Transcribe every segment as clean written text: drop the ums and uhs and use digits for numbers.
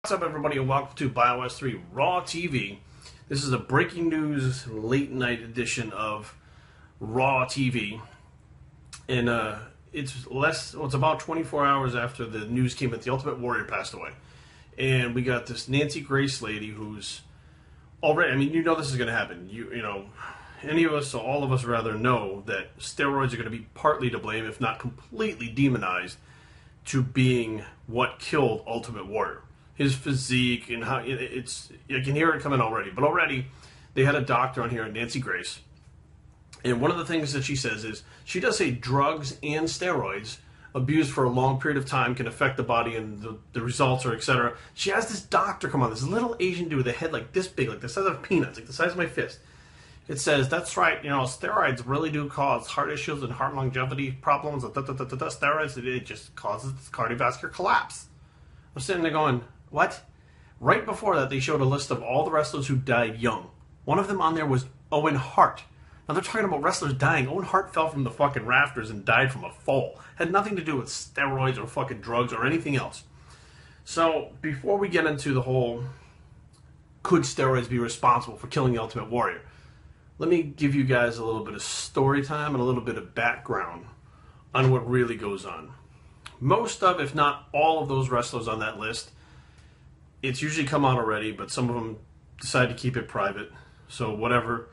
What's up, everybody, and welcome to Bios3 Raw TV. This is a breaking news late night edition of Raw TV, and it's about 24 hours after the news came that the Ultimate Warrior passed away, and we got this Nancy Grace lady who's already. I mean, you know this is going to happen. You know, any of us, all of us, rather know that steroids are going to be partly to blame, if not completely demonized, to being what killed Ultimate Warrior. His physique and how it's, I can hear it coming already. But already, they had a doctor on here, Nancy Grace, and one of the things that she says is she does say drugs and steroids abused for a long period of time can affect the body and the results, or etc. She has this doctor come on, this little Asian dude with a head like this big, like the size of peanuts, like the size of my fist. It says, that's right, you know, steroids really do cause heart issues and heart longevity problems. Steroids, it just causes cardiovascular collapse. I'm sitting there going, what? Right before that, they showed a list of all the wrestlers who died young. One of them on there was Owen Hart. Now, they're talking about wrestlers dying. Owen Hart fell from the fucking rafters and died from a fall. Had nothing to do with steroids or fucking drugs or anything else. So, before we get into the whole, could steroids be responsible for killing the Ultimate Warrior, let me give you guys a little bit of story time and a little bit of background on what really goes on. Most of, if not all of those wrestlers on that list, it's usually come out already, but some of them decide to keep it private. So whatever,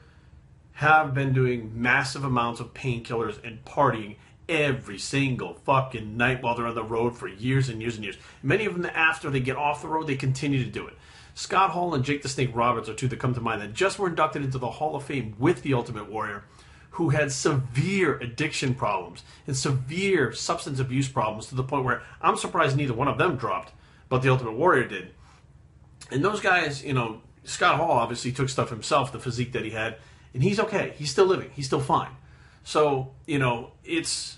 have been doing massive amounts of painkillers and partying every single fucking night while they're on the road for years and years and years. Many of them, after they get off the road, they continue to do it. Scott Hall and Jake the Snake Roberts are two that come to mind that just were inducted into the Hall of Fame with the Ultimate Warrior, who had severe addiction problems and severe substance abuse problems to the point where I'm surprised neither one of them dropped, but the Ultimate Warrior did. And those guys, you know, Scott Hall obviously took stuff himself, the physique that he had, and he's okay. He's still living. He's still fine. So, you know, it's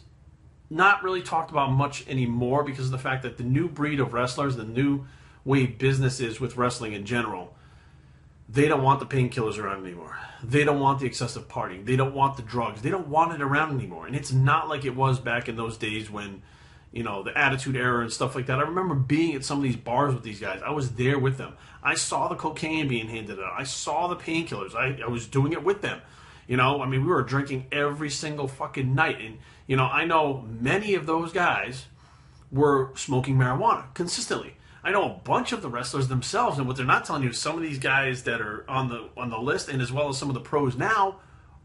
not really talked about much anymore because of the fact that the new breed of wrestlers, the new way business is with wrestling in general, they don't want the painkillers around anymore. They don't want the excessive partying. They don't want the drugs. They don't want it around anymore. And it's not like it was back in those days when, you know, the Attitude Era and stuff like that. I remember being at some of these bars with these guys. I was there with them. I saw the cocaine being handed out. I saw the painkillers. I was doing it with them. You know, I mean, we were drinking every single fucking night. And, you know, I know many of those guys were smoking marijuana consistently. I know a bunch of the wrestlers themselves, and what they're not telling you is some of these guys that are on the list, and as well as some of the pros now,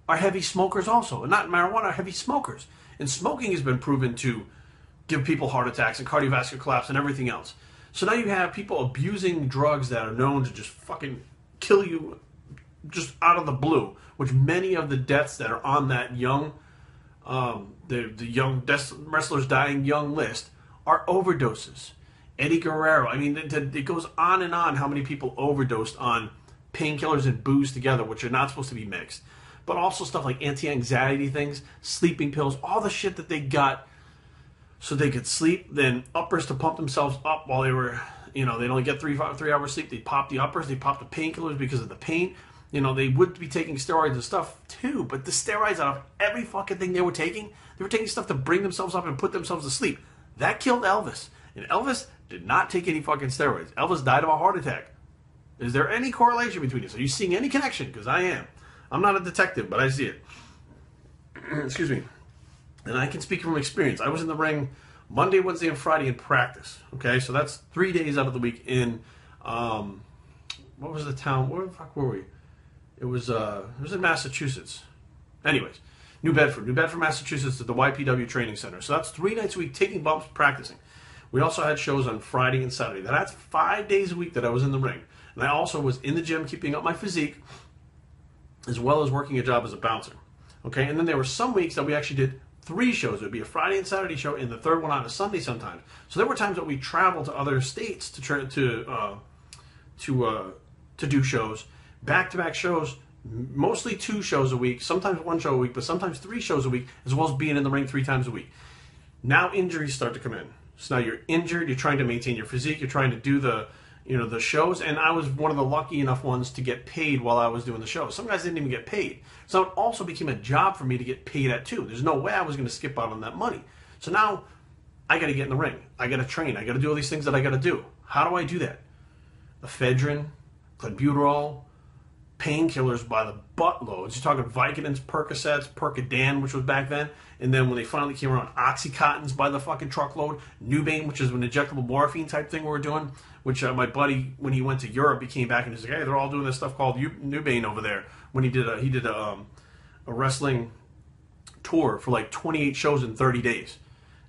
are heavy smokers also. And not marijuana, heavy smokers. And smoking has been proven to give people heart attacks and cardiovascular collapse and everything else. So now you have people abusing drugs that are known to just fucking kill you just out of the blue, which many of the deaths that are on that young, the young wrestlers dying young list are overdoses. Eddie Guerrero, I mean, it goes on and on how many people overdosed on painkillers and booze together, which are not supposed to be mixed. But also stuff like anti-anxiety things, sleeping pills, all the shit that they got so they could sleep, then uppers to pump themselves up while they were, you know, they'd only get 3 hours sleep. They pop the uppers, they pop the painkillers because of the pain. You know, they would be taking steroids and stuff too, but the steroids out of every fucking thing they were taking stuff to bring themselves up and put themselves to sleep. That killed Elvis. And Elvis did not take any fucking steroids. Elvis died of a heart attack. Is there any correlation between this? Are you seeing any connection? Because I am. I'm not a detective, but I see it. Excuse me. And I can speak from experience. I was in the ring Monday, Wednesday, and Friday in practice. Okay, so that's 3 days out of the week in, what was the town? Where the fuck were we? It was in Massachusetts. Anyways, New Bedford, Massachusetts, at the YPW Training Center. So that's 3 nights a week, taking bumps, practicing. We also had shows on Friday and Saturday. That's 5 days a week that I was in the ring. And I also was in the gym keeping up my physique, as well as working a job as a bouncer. Okay, and then there were some weeks that we actually did 3 shows. It would be a Friday and Saturday show, and the third one on a Sunday sometimes. So there were times that we traveled to other states to try to do shows, back-to-back shows, mostly 2 shows a week, sometimes 1 show a week, but sometimes 3 shows a week, as well as being in the ring 3 times a week. Now injuries start to come in. So now you're injured, you're trying to maintain your physique, you're trying to do the shows, and I was one of the lucky enough ones to get paid while I was doing the shows. Some guys didn't even get paid. So it also became a job for me to get paid at too. There's no way I was going to skip out on that money. So now I got to get in the ring. I got to train. I got to do all these things that I got to do. How do I do that? ephedrine, clenbuterol, painkillers by the buttloads. You're talking Vicodins, Percocets, Percodan, which was back then. And then when they finally came around, Oxycontins by the fucking truckload. Nubane, which is an injectable morphine type thing we were doing. Which my buddy, when he went to Europe, he came back and he's like, hey, they're all doing this stuff called Nubane over there. When he did a wrestling tour for like 28 shows in 30 days.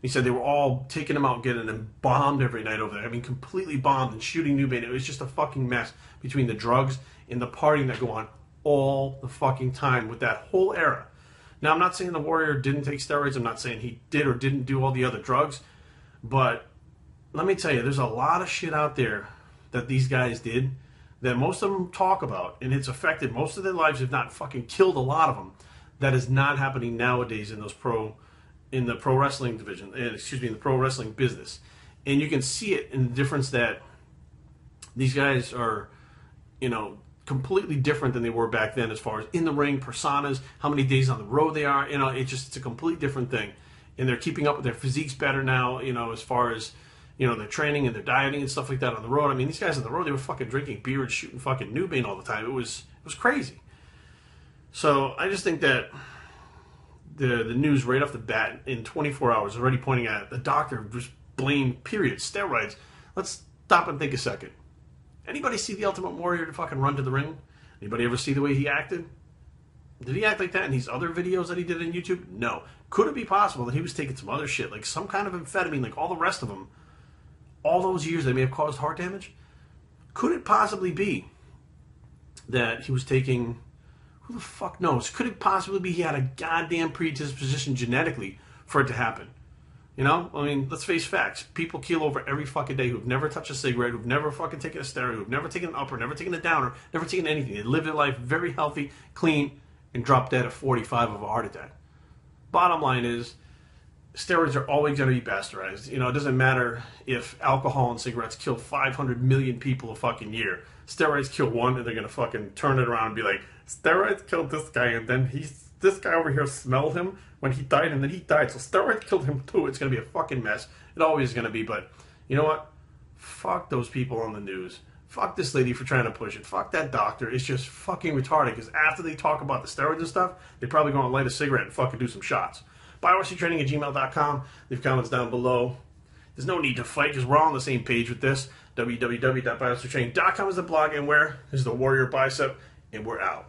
He said they were all taking him out, getting him bombed every night over there. I mean, completely bombed and shooting Nubane. It was just a fucking mess between the drugs and the partying that go on all the fucking time with that whole era. Now, I'm not saying the Warrior didn't take steroids. I'm not saying he did or didn't do all the other drugs. But let me tell you, there's a lot of shit out there that these guys did that most of them talk about, and it's affected most of their lives, if not fucking killed a lot of them. That is not happening nowadays in the pro wrestling division, in the pro wrestling business. And you can see it in the difference that these guys are, completely different than they were back then as far as in the ring, personas, how many days on the road they are. It's a complete different thing. And they're keeping up with their physiques better now, as far as, their training and their dieting and stuff like that on the road. I mean, these guys on the road, they were fucking drinking beer and shooting fucking Nubane all the time. It was crazy. So I just think that the news right off the bat in 24 hours already pointing at the doctor just blamed, period, steroids. Let's stop and think a second. Anybody see the Ultimate Warrior to fucking run to the ring? Anybody ever see the way he acted? Did he act like that in these other videos that he did on YouTube? No. Could it be possible that he was taking some other shit, like some kind of amphetamine, like all the rest of them, all those years that may have caused heart damage? Could it possibly be that he was taking... Who the fuck knows? Could it possibly be he had a goddamn predisposition genetically for it to happen? I mean, let's face facts. People keel over every fucking day who've never touched a cigarette, who've never fucking taken a steroid, who've never taken an upper, never taken a downer, never taken anything. They live their life very healthy, clean, and drop dead at 45 of a heart attack. Bottom line is, steroids are always going to be bastardized. It doesn't matter if alcohol and cigarettes kill 500 million people a fucking year. Steroids kill one, and they're going to fucking turn it around and be like, steroids killed this guy, and then this guy over here smelled him when he died, and then he died, so steroids killed him too. It's going to be a fucking mess. It always is going to be, but you know what? Fuck those people on the news. Fuck this lady for trying to push it. Fuck that doctor. It's just fucking retarded, because after they talk about the steroids and stuff, they probably go and light a cigarette and fucking do some shots. Biostraining@gmail.com. Leave comments down below. There's no need to fight, because we're all on the same page with this. www.biostraining.com is the blog, and where is the Warrior Bicep, and we're out.